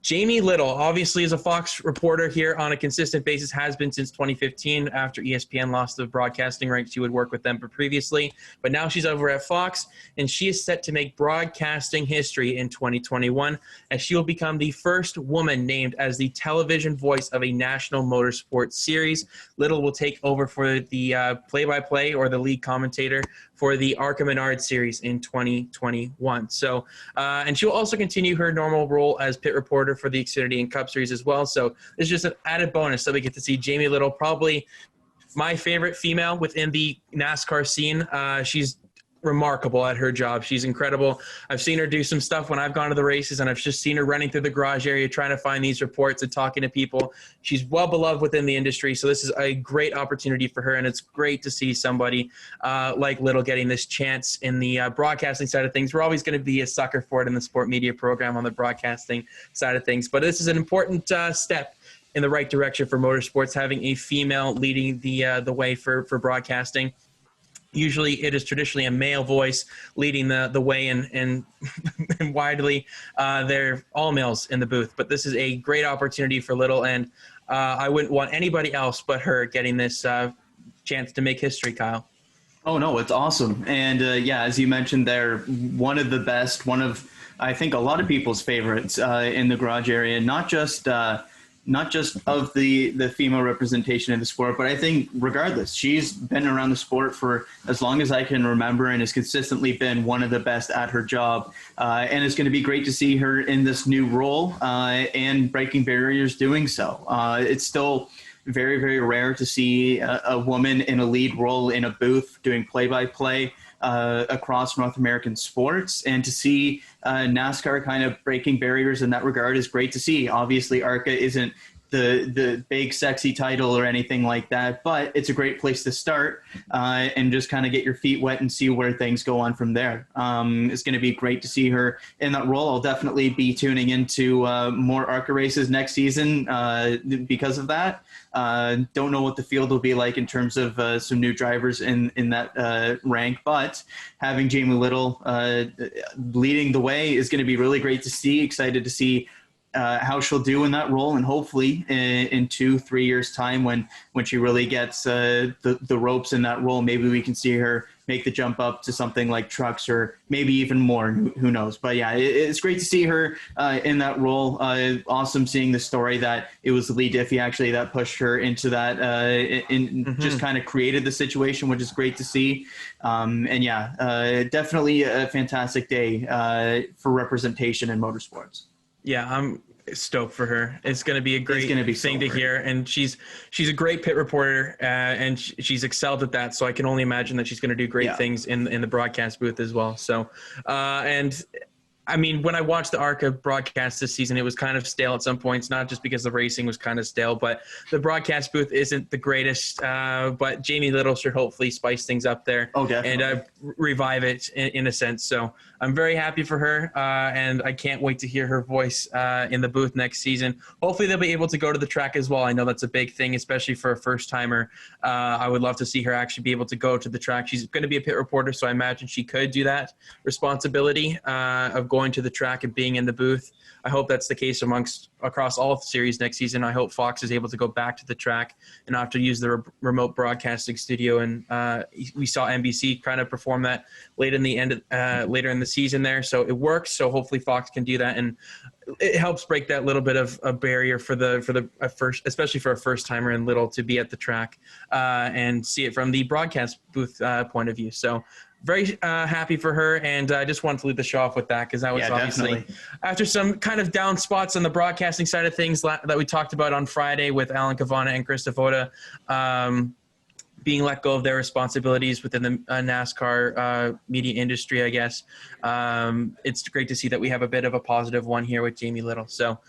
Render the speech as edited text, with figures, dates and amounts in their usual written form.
Jamie Little obviously is a Fox reporter here on a consistent basis, has been since 2015 after ESPN lost the broadcasting rights. She would work with them previously, but now she's over at Fox, and she is set to make broadcasting history in 2021 as she will become the first woman named as the television voice of a national motorsport series. Little will take over for the play-by-play or the lead commentator for the ARCA Menards Series in 2021. So, and she'll also continue her normal role as pit reporter for the Xfinity and Cup Series as well. So it's just an added bonus that we get to see Jamie Little, probably my favorite female within the NASCAR scene. She's remarkable at her job. She's incredible. I've seen her do some stuff when I've gone to the races, and I've just seen her running through the garage area trying to find these reports and talking to people. She's well beloved within the industry, so this is a great opportunity for her, and it's great to see somebody like Little getting this chance in the broadcasting side of things. We're always going to be a sucker for it in the sport media program on the broadcasting side of things, but this is an important step in the right direction for motorsports, having a female leading the way for broadcasting. Usually it is traditionally a male voice leading the way, and widely they're all males in the booth. But this is a great opportunity for Little, and I wouldn't want anybody else but her getting this chance to make history, Kyle. Oh, no, it's awesome. And, yeah, as you mentioned, they're one of the best, one of, I think, a lot of people's favorites in the garage area, not just of the female representation in the sport, but I think regardless, she's been around the sport for as long as I can remember and has consistently been one of the best at her job. And it's going to be great to see her in this new role and breaking barriers doing so. It's still very, very rare to see a woman in a lead role in a booth doing play-by-play across North American sports, and to see NASCAR kind of breaking barriers in that regard is great to see. Obviously, ARCA isn't the big sexy title or anything like that, but it's a great place to start and just kind of get your feet wet and see where things go on from there. It's going to be great to see her in that role. I'll definitely be tuning into more ARCA races next season because of that. Don't know what the field will be like in terms of some new drivers in that rank, but having Jamie Little leading the way is going to be really great to see. Excited to see how she'll do in that role, and hopefully in 2-3 years time when she really gets the ropes in that role, maybe we can see her make the jump up to something like trucks or maybe even more. Who knows? But yeah, it's great to see her in that role. Awesome seeing the story that it was Lee Diffie actually that pushed her into that just kind of created the situation, which is great to see. And yeah, definitely a fantastic day for representation in motorsports. Yeah, I'm stoked for her. It's going to be a great thing to hear, and she's a great pit reporter, and she's excelled at that. So I can only imagine that she's going to do great things in the broadcast booth as well. So, and I mean, when I watched the ARCA broadcast this season, it was kind of stale at some points, not just because the racing was kind of stale, but the broadcast booth isn't the greatest. But Jamie Little should hopefully spice things up there and revive it in a sense. So I'm very happy for her, and I can't wait to hear her voice in the booth next season. Hopefully they'll be able to go to the track as well. I know that's a big thing, especially for a first-timer. I would love to see her actually be able to go to the track. She's going to be a pit reporter, so I imagine she could do that responsibility of going to the track and being in the booth. I hope that's the case across all series next season. I hope Fox is able to go back to the track and not have to use the remote broadcasting studio. And we saw NBC kind of perform that later in the season there. So it works. So hopefully Fox can do that, and it helps break that little bit of a barrier for the first, especially for a first timer and Little, to be at the track and see it from the broadcast booth point of view. So very happy for her, and I just wanted to lead the show off with that because that was obviously after some kind of down spots on the broadcasting side of things that we talked about on Friday with Alan Cavana and Chris Devoda being let go of their responsibilities within the NASCAR media industry, I guess. It's great to see that we have a bit of a positive one here with Jamie Little. So